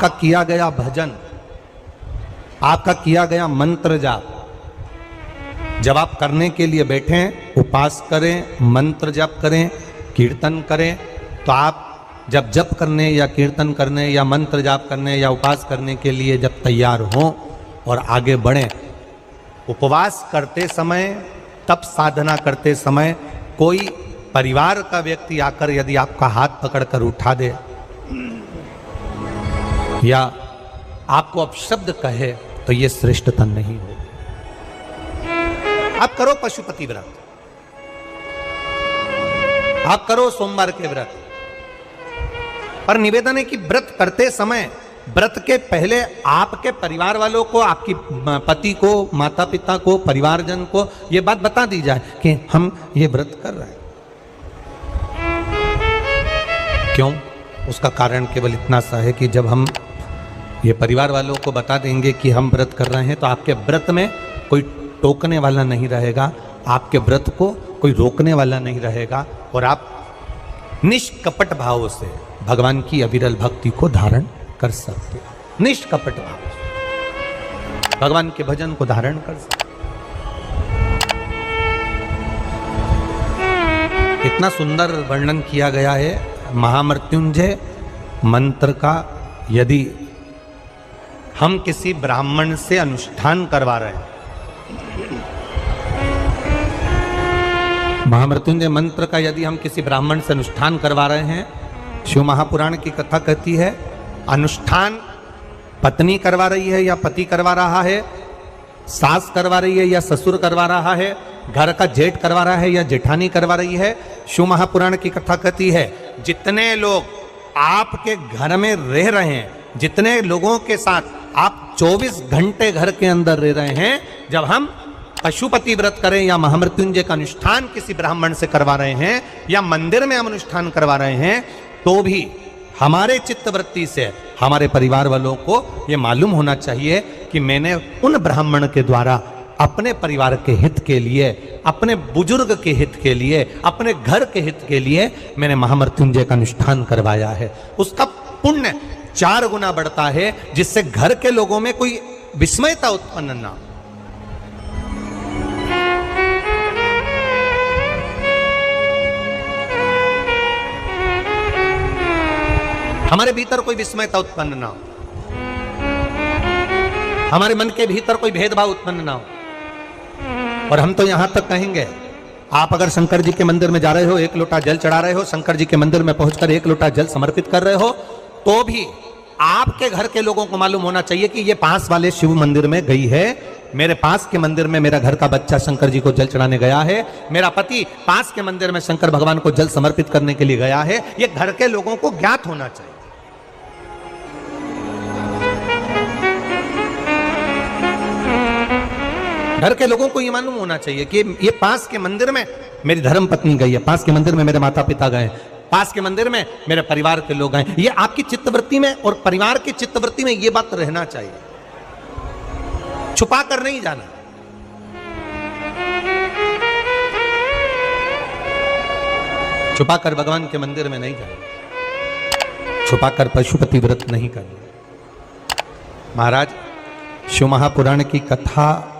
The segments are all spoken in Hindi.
आपका किया गया भजन, आपका किया गया मंत्र जाप, जब आप करने के लिए बैठें, उपास करें, मंत्र जाप करें, कीर्तन करें, तो आप जब जप करने या कीर्तन करने या मंत्र जाप करने या उपास करने के लिए जब तैयार हों और आगे बढ़ें, उपवास करते समय, तप साधना करते समय कोई परिवार का व्यक्ति आकर यदि आपका हाथ पकड़कर उठा दे या आपको अपशब्द कहे, तो ये श्रेष्ठता नहीं हो। आप करो पशुपति व्रत, आप करो सोमवार के व्रत, पर निवेदन है कि व्रत करते समय, व्रत के पहले आपके परिवार वालों को, आपकी पति को, माता पिता को, परिवारजन को ये बात बता दी जाए कि हम ये व्रत कर रहे हैं। क्यों? उसका कारण केवल इतना सा है कि जब हम ये परिवार वालों को बता देंगे कि हम व्रत कर रहे हैं, तो आपके व्रत में कोई टोकने वाला नहीं रहेगा, आपके व्रत को कोई रोकने वाला नहीं रहेगा, और आप निष्कपट भाव से भगवान की अविरल भक्ति को धारण कर सकते हो। निष्कपट भाव से भगवान के भजन को धारण कर सकते। इतना सुंदर वर्णन किया गया है महामृत्युंजय मंत्र का। यदि हम किसी ब्राह्मण से अनुष्ठान करवा रहे हैं, महामृत्युंजय मंत्र का यदि हम किसी ब्राह्मण से अनुष्ठान करवा रहे हैं, शिव महापुराण की कथा कहती है, अनुष्ठान पत्नी करवा रही है या पति करवा रहा है, सास करवा रही है या ससुर करवा रहा है, घर का जेठ करवा रहा है या जेठानी करवा रही है। शिव महापुराण की कथा कहती है, जितने लोग आपके घर में रह रहे हैं, जितने लोगों के साथ आप 24 घंटे घर के अंदर रह रहे हैं, जब हम पशुपति व्रत करें या महामृत्युंजय का अनुष्ठान किसी ब्राह्मण से करवा रहे हैं या मंदिर में हम अनुष्ठान करवा रहे हैं, तो भी हमारे चित्तवृत्ति से हमारे परिवार वालों को ये मालूम होना चाहिए कि मैंने उन ब्राह्मण के द्वारा अपने परिवार के हित के लिए, अपने बुजुर्ग के हित के लिए, अपने घर के हित के लिए मैंने महामृत्युंजय का अनुष्ठान करवाया है। उसका पुण्य 4 गुना बढ़ता है, जिससे घर के लोगों में कोई विस्मयता उत्पन्न ना हो। हमारे भीतर कोई विस्मयता उत्पन्न ना हो, हमारे मन के भीतर कोई भेदभाव उत्पन्न ना हो। और हम तो यहां तक कहेंगे, आप अगर शंकर जी के मंदिर में जा रहे हो, 1 लोटा जल चढ़ा रहे हो, शंकर जी के मंदिर में पहुंचकर 1 लोटा जल समर्पित कर रहे हो, तो भी आपके घर के लोगों को मालूम होना चाहिए कि ये पास वाले शिव मंदिर में गई है, मेरे पास के मंदिर में मेरा घर का बच्चा शंकर जी को जल चढ़ाने गया है, मेरा पति पास के मंदिर में शंकर भगवान को जल समर्पित करने के लिए गया है। ये घर के लोगों को ज्ञात होना चाहिए। घर के लोगों को ये मालूम होना चाहिए कि ये पास के मंदिर में मेरी धर्म पत्नी गई है, पास के मंदिर में मेरे माता पिता गए, पास के मंदिर में मेरे परिवार के लोग गए। ये आपकी चित्तवृत्ति में और परिवार की चित्तवृत्ति में ये बात रहना चाहिए, छुपा कर नहीं जाना। छुपा कर भगवान के मंदिर में नहीं जाना, छुपा कर पशुपति व्रत नहीं करना। महाराज, शिव महापुराण की कथा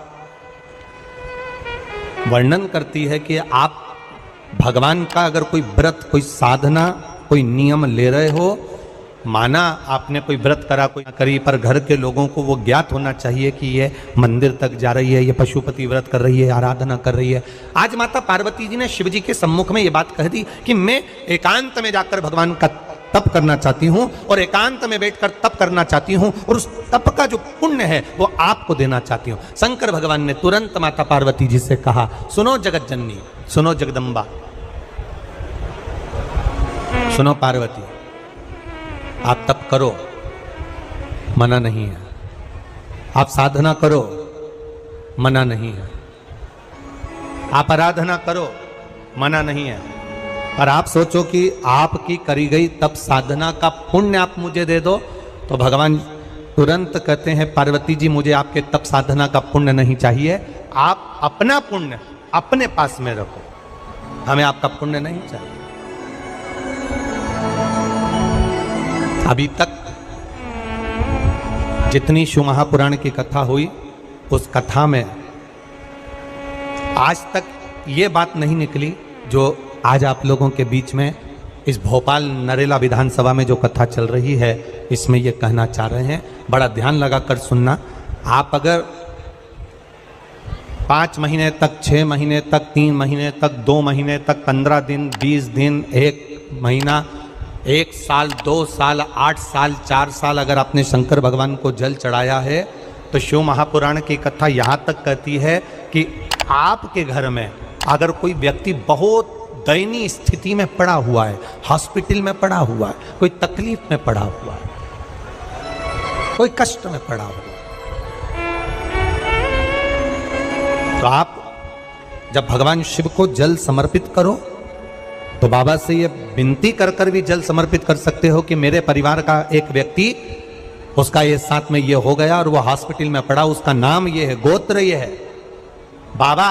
वर्णन करती है कि आप भगवान का अगर कोई व्रत, कोई साधना, कोई नियम ले रहे हो, माना आपने कोई व्रत करा, कोई करी, पर घर के लोगों को वो ज्ञात होना चाहिए कि ये मंदिर तक जा रही है, ये पशुपति व्रत कर रही है, आराधना कर रही है। आज माता पार्वती जी ने शिव जी के सम्मुख में ये बात कह दी कि मैं एकांत में जाकर भगवान का तप करना चाहती हूँ और एकांत में बैठकर तप करना चाहती हूँ, और उस तप का जो पुण्य है वो आपको देना चाहती हूँ। शंकर भगवान ने तुरंत माता पार्वती जी से कहा, सुनो जगत जननी, सुनो जगदम्बा, सुनो पार्वती, आप तप करो, मना नहीं है, आप साधना करो, मना नहीं है, आप आराधना करो, मना नहीं है, और आप सोचो कि आपकी करी गई तप साधना का पुण्य आप मुझे दे दो, तो भगवान तुरंत कहते हैं, पार्वती जी मुझे आपके तप साधना का पुण्य नहीं चाहिए, आप अपना पुण्य अपने पास में रखो, हमें आपका पुण्य नहीं चाहिए। अभी तक जितनी शिव महापुराण की कथा हुई, उस कथा में आज तक ये बात नहीं निकली जो आज आप लोगों के बीच में इस भोपाल नरेला विधानसभा में जो कथा चल रही है, इसमें ये कहना चाह रहे हैं। बड़ा ध्यान लगाकर सुनना। आप अगर 5 महीने तक, 6 महीने तक, 3 महीने तक, 2 महीने तक, 15 दिन, 20 दिन, 1 महीना, 1 साल, 2 साल, 8 साल, 4 साल अगर आपने शंकर भगवान को जल चढ़ाया है, तो शिव महापुराण की कथा यहाँ तक कहती है कि आपके घर में अगर कोई व्यक्ति बहुत दयनीय स्थिति में पड़ा हुआ है, हॉस्पिटल में पड़ा हुआ है, कोई तकलीफ में पड़ा हुआ है, कोई कष्ट में पड़ा हुआ है, तो आप जब भगवान शिव को जल समर्पित करो तो बाबा से ये विनती कर कर भी जल समर्पित कर सकते हो कि मेरे परिवार का एक व्यक्ति, उसका ये साथ में ये हो गया और वो हॉस्पिटल में पड़ा, उसका नाम ये है, गोत्र ये है। बाबा,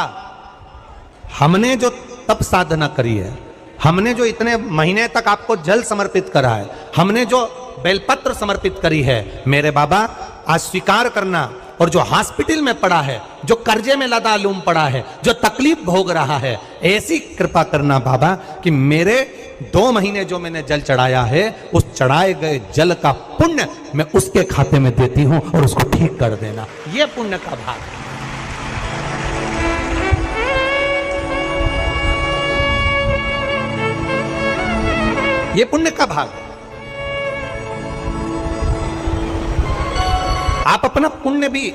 हमने जो तप साधना करी है, हमने जो इतने महीने तक आपको जल समर्पित करा है, हमने जो बेलपत्र समर्पित करी है, मेरे बाबा आज स्वीकार करना। और जो हॉस्पिटल में पड़ा है, जो कर्जे में लदालूम पड़ा है, जो तकलीफ भोग रहा है, ऐसी कृपा करना बाबा कि मेरे 2 महीने जो मैंने जल चढ़ाया है, उस चढ़ाए गए जल का पुण्य मैं उसके खाते में देती हूं और उसको ठीक कर देना। यह पुण्य का भाग है। ये पुण्य का भाग है। आप अपना पुण्य भी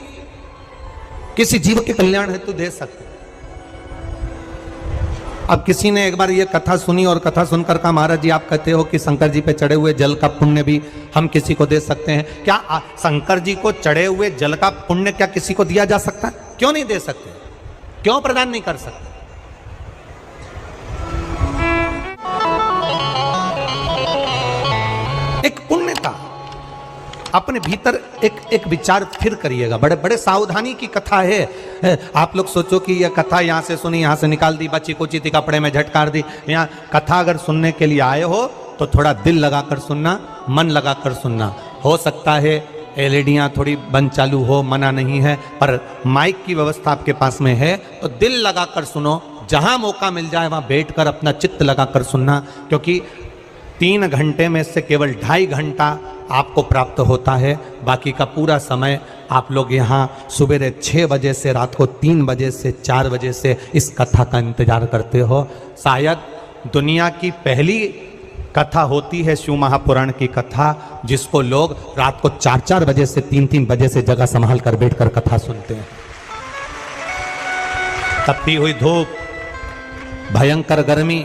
किसी जीव के कल्याण हेतु दे सकते हैं। अब किसी ने एक बार ये कथा सुनी और कथा सुनकर कहा, महाराज जी आप कहते हो कि शंकर जी पे चढ़े हुए जल का पुण्य भी हम किसी को दे सकते हैं क्या? शंकर जी को चढ़े हुए जल का पुण्य क्या किसी को दिया जा सकता है? क्यों नहीं दे सकते? क्यों प्रदान नहीं कर सकते? एक पुण्य का अपने भीतर एक विचार फिर करिएगा। बड़े बड़े सावधानी की कथा है। आप लोग सोचो कि यह कथा यहाँ से सुनी, यहाँ से निकाल दी, बच्ची कुची थी, कपड़े में झटकार दी। यहाँ कथा अगर सुनने के लिए आए हो तो थोड़ा दिल लगाकर सुनना, मन लगाकर सुनना। हो सकता है एलईडियाँ थोड़ी बंद चालू हो, मना नहीं है, पर माइक की व्यवस्था आपके पास में है तो दिल लगाकर सुनो। जहाँ मौका मिल जाए वहाँ बैठकर अपना चित्त लगाकर सुनना, क्योंकि 3 घंटे में से केवल 2.5 घंटा आपको प्राप्त होता है। बाकी का पूरा समय आप लोग यहाँ सुबह 6 बजे से रात को 3 बजे से 4 बजे से इस कथा का इंतजार करते हो। शायद दुनिया की पहली कथा होती है शिव महापुराण की कथा, जिसको लोग रात को 4-4 बजे से 3-3 बजे से जगह संभाल कर बैठकर कथा सुनते हैं। तपती हुई धूप, भयंकर गर्मी,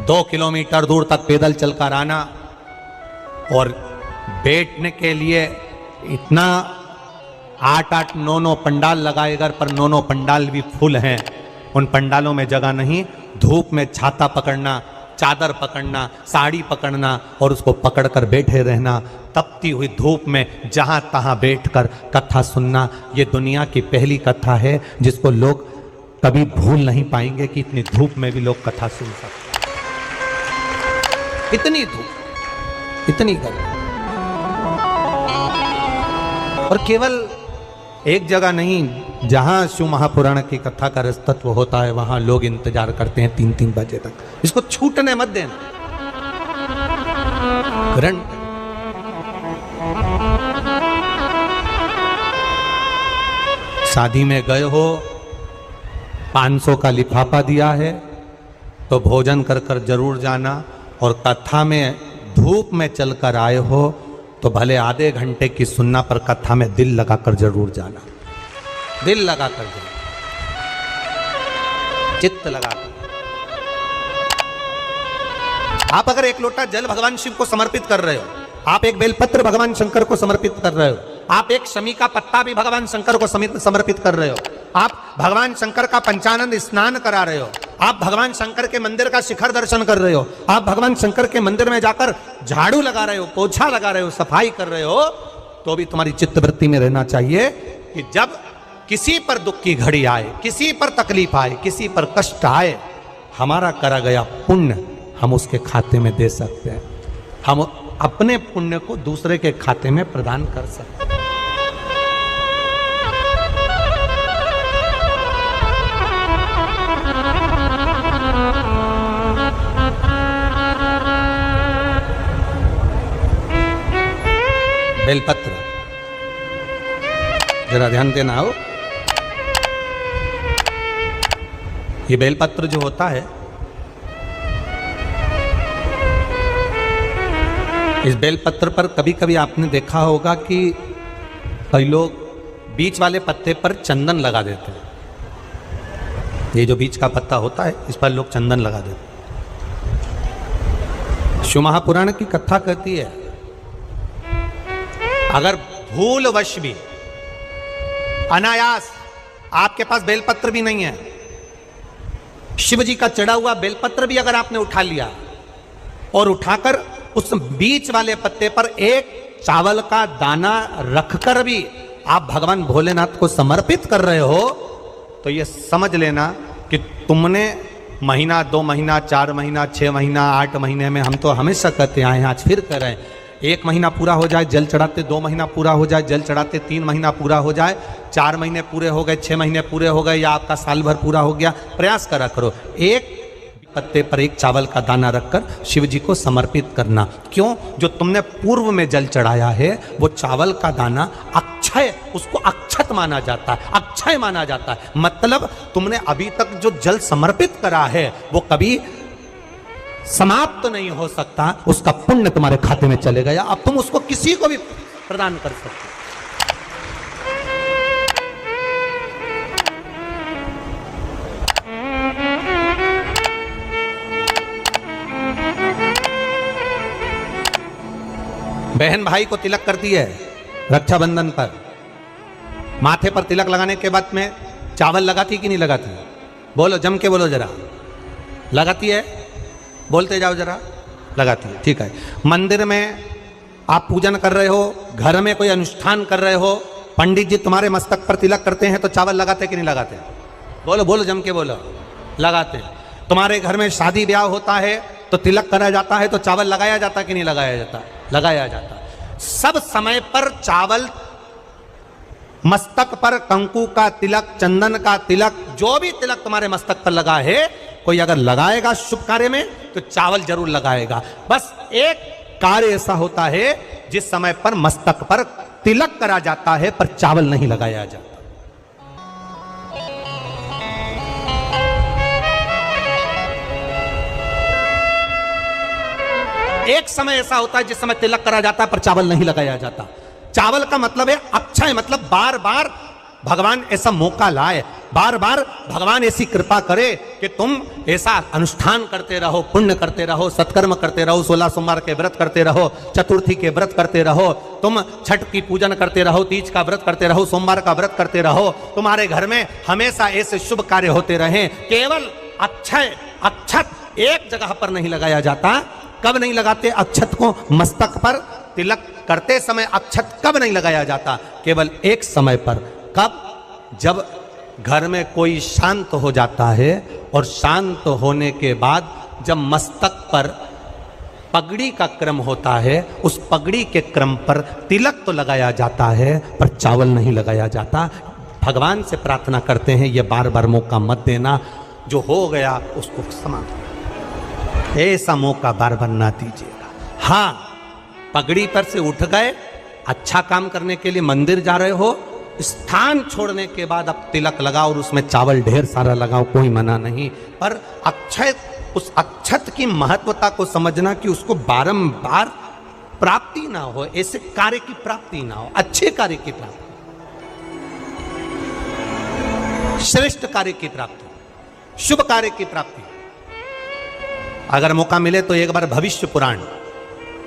2 किलोमीटर दूर तक पैदल चलकर आना और बैठने के लिए इतना 8-8, 9-9 पंडाल लगाए घर पर, 9-9 पंडाल भी फुल हैं। उन पंडालों में जगह नहीं। धूप में छाता पकड़ना, चादर पकड़ना, साड़ी पकड़ना और उसको पकड़कर बैठे रहना। तपती हुई धूप में जहां तहां बैठकर कथा सुनना, ये दुनिया की पहली कथा है जिसको लोग कभी भूल नहीं पाएंगे कि इतनी धूप में भी लोग कथा सुन सकते। इतनी धूप, इतनी गर्मी, और केवल एक जगह नहीं, जहां शिव महापुराण की कथा का रसतत्व होता है वहां लोग इंतजार करते हैं 3-3 बजे तक। इसको छूटने मत देना। करंट शादी में गए हो, 500 का लिफाफा दिया है तो भोजन कर कर जरूर जाना। और कथा में धूप में चलकर आए हो तो भले आधे घंटे की सुनना, पर कथा में दिल लगाकर जरूर जाना। दिल लगाकर जाना, चित्त लगाकर। आप अगर 1 लोटा जल भगवान शिव को समर्पित कर रहे हो, आप एक बेलपत्र भगवान शंकर को समर्पित कर रहे हो, आप एक शमी का पत्ता भी भगवान शंकर को समर्पित कर रहे हो, आप भगवान शंकर का पंचानंद स्नान करा रहे हो, आप भगवान शंकर के मंदिर का शिखर दर्शन कर रहे हो, आप भगवान शंकर के मंदिर में जाकर झाड़ू लगा रहे हो, पोछा लगा रहे हो, सफाई कर रहे हो, तो भी तुम्हारी चित्तवृत्ति में रहना चाहिए कि जब किसी पर दुख की घड़ी आए, किसी पर तकलीफ आए, किसी पर कष्ट आए, हमारा करा गया पुण्य हम उसके खाते में दे सकते हैं। हम अपने पुण्य को दूसरे के खाते में प्रदान कर सकते हैं। बेलपत्र, जरा ध्यान देना हो। ये बेलपत्र जो होता है, इस बेलपत्र पर कभी कभी आपने देखा होगा कि कई लोग बीच वाले पत्ते पर चंदन लगा देते हैं। ये जो बीच का पत्ता होता है, इस पर लोग चंदन लगा देते हैं। शिव महापुराण की कथा कहती है, अगर भूलवश भी अनायास आपके पास बेलपत्र भी नहीं है, शिव जी का चढ़ा हुआ बेलपत्र भी अगर आपने उठा लिया और उठाकर उस बीच वाले पत्ते पर एक चावल का दाना रखकर भी आप भगवान भोलेनाथ को समर्पित कर रहे हो, तो ये समझ लेना कि तुमने महीना, 2 महीना, 4 महीना, 6 महीना, 8 महीने में, हम तो हमेशा कहते आए हैं, आज फिर कह रहे हैं, 1 महीना पूरा हो जाए जल चढ़ाते, 2 महीना पूरा हो जाए जल चढ़ाते, 3 महीना पूरा हो जाए, 4 महीने पूरे हो गए, 6 महीने पूरे हो गए, या आपका साल भर पूरा हो गया, प्रयास करा करो एक पत्ते पर एक चावल का दाना रखकर शिव जी को समर्पित करना। क्यों? जो तुमने पूर्व में जल चढ़ाया है वो चावल का दाना अक्षय, उसको अक्षत माना जाता है, अक्षय माना जाता है। मतलब तुमने अभी तक जो जल समर्पित करा है वो कभी समाप्त तो नहीं हो सकता, उसका पुण्य तुम्हारे खाते में चले गया, अब तुम उसको किसी को भी प्रदान कर सकते हो। बहन भाई को तिलक करती है रक्षाबंधन पर, माथे पर तिलक लगाने के बाद में चावल लगाती कि नहीं लगाती? बोलो, जम के बोलो जरा। लगाती है? बोलते जाओ जरा। लगाती है, ठीक है। मंदिर में आप पूजन कर रहे हो, घर में कोई अनुष्ठान कर रहे हो, पंडित जी तुम्हारे मस्तक पर तिलक करते हैं तो चावल लगाते कि नहीं लगाते? बोलो बोलो, जम के बोलो। लगाते हैं। तुम्हारे घर में शादी ब्याह होता है तो तिलक करा जाता है तो चावल लगाया जाता कि नहीं लगाया जाता? लगाया जाता। सब समय पर चावल, मस्तक पर कंकु का तिलक, चंदन का तिलक, जो भी तिलक तुम्हारे मस्तक पर लगा है, कोई अगर लगाएगा शुभ कार्य में तो चावल जरूर लगाएगा। बस एक कार्य ऐसा होता है जिस समय पर मस्तक पर तिलक करा जाता है पर चावल नहीं लगाया जाता। एक समय ऐसा होता है जिस समय तिलक करा जाता है पर चावल नहीं लगाया जाता। चावल का मतलब है अक्षय, मतलब बार बार भगवान ऐसा मौका लाए, बार बार भगवान ऐसी कृपा करे कि तुम ऐसा अनुष्ठान करते रहो, पुण्य करते रहो, सत्कर्म करते रहो, 16 सोमवार के व्रत करते रहो, चतुर्थी के व्रत करते रहो, तुम छठ की पूजन करते रहो, तीज का व्रत करते रहो, सोमवार का व्रत करते रहो, तुम्हारे घर में हमेशा ऐसे शुभ कार्य होते रहे। केवल अक्षय, अक्षत एक जगह पर नहीं लगाया जाता। कब नहीं लगाते अक्षत को? मस्तक पर तिलक करते समय अक्षत कब नहीं लगाया जाता? केवल एक समय पर। कब? जब घर में कोई शांत हो जाता है और शांत होने के बाद जब मस्तक पर पगड़ी का क्रम होता है, उस पगड़ी के क्रम पर तिलक तो लगाया जाता है पर चावल नहीं लगाया जाता। भगवान से प्रार्थना करते हैं ये बार बार मौका मत देना, जो हो गया उसको समाप्त, ऐसा मौका बार बार ना दीजिएगा। हाँ, पगड़ी पर से उठ गए, अच्छा काम करने के लिए मंदिर जा रहे हो, स्थान छोड़ने के बाद अब तिलक लगाओ और उसमें चावल ढेर सारा लगाओ, कोई मना नहीं। पर अक्षय, उस अक्षत की महत्वता को समझना कि उसको बारंबार प्राप्ति ना हो, ऐसे कार्य की प्राप्ति ना हो, अच्छे कार्य की प्राप्ति, श्रेष्ठ कार्य की प्राप्ति, शुभ कार्य की प्राप्ति। अगर मौका मिले तो एक बार भविष्य पुराण,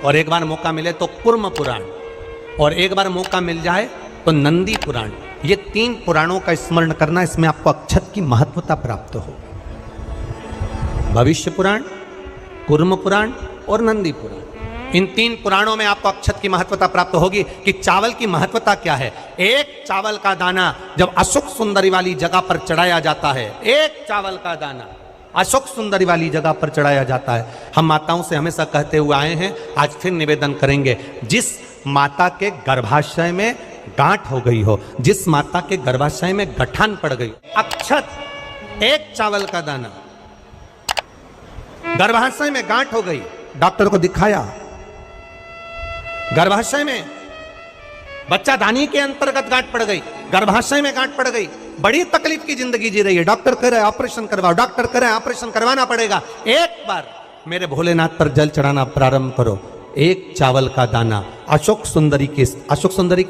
और एक बार मौका मिले तो कुर्म पुराण, और एक बार मौका मिल जाए तो नंदी पुराण, ये 3 पुराणों का स्मरण करना, इसमें आपको अक्षत की महत्वता प्राप्त हो। भविष्य पुराण, कुर्म पुराण और नंदी पुराण, इन 3 पुराणों में आपको अक्षत की महत्वता प्राप्त होगी कि चावल की महत्वता क्या है। एक चावल का दाना जब अशोक सुंदरी वाली जगह पर चढ़ाया जाता है, एक चावल का दाना अशोक सुंदरी वाली जगह पर चढ़ाया जाता है। हम माताओं से हमेशा कहते हुए आए हैं, आज फिर निवेदन करेंगे, जिस माता के गर्भाशय में गांठ हो गई हो, जिस माता के गर्भाशय में गठान पड़ गई, अक्षत, एक चावल का दाना, गर्भाशय में गांठ हो गई, डॉक्टर को दिखाया, गर्भाशय में बच्चा दानी के अंतर्गत गांठ पड़ गई, गर्भाशय में गांठ पड़ गई, बड़ी तकलीफ की जिंदगी जी रही है, डॉक्टर कह रहे हैं ऑपरेशन करवाओ, डॉक्टर कह रहे हैं ऑपरेशन करवाना पड़ेगा। एक बार मेरे भोलेनाथ पर जल चढ़ाना प्रारंभ करो। एक चावल का दाना अशोक सुंदरी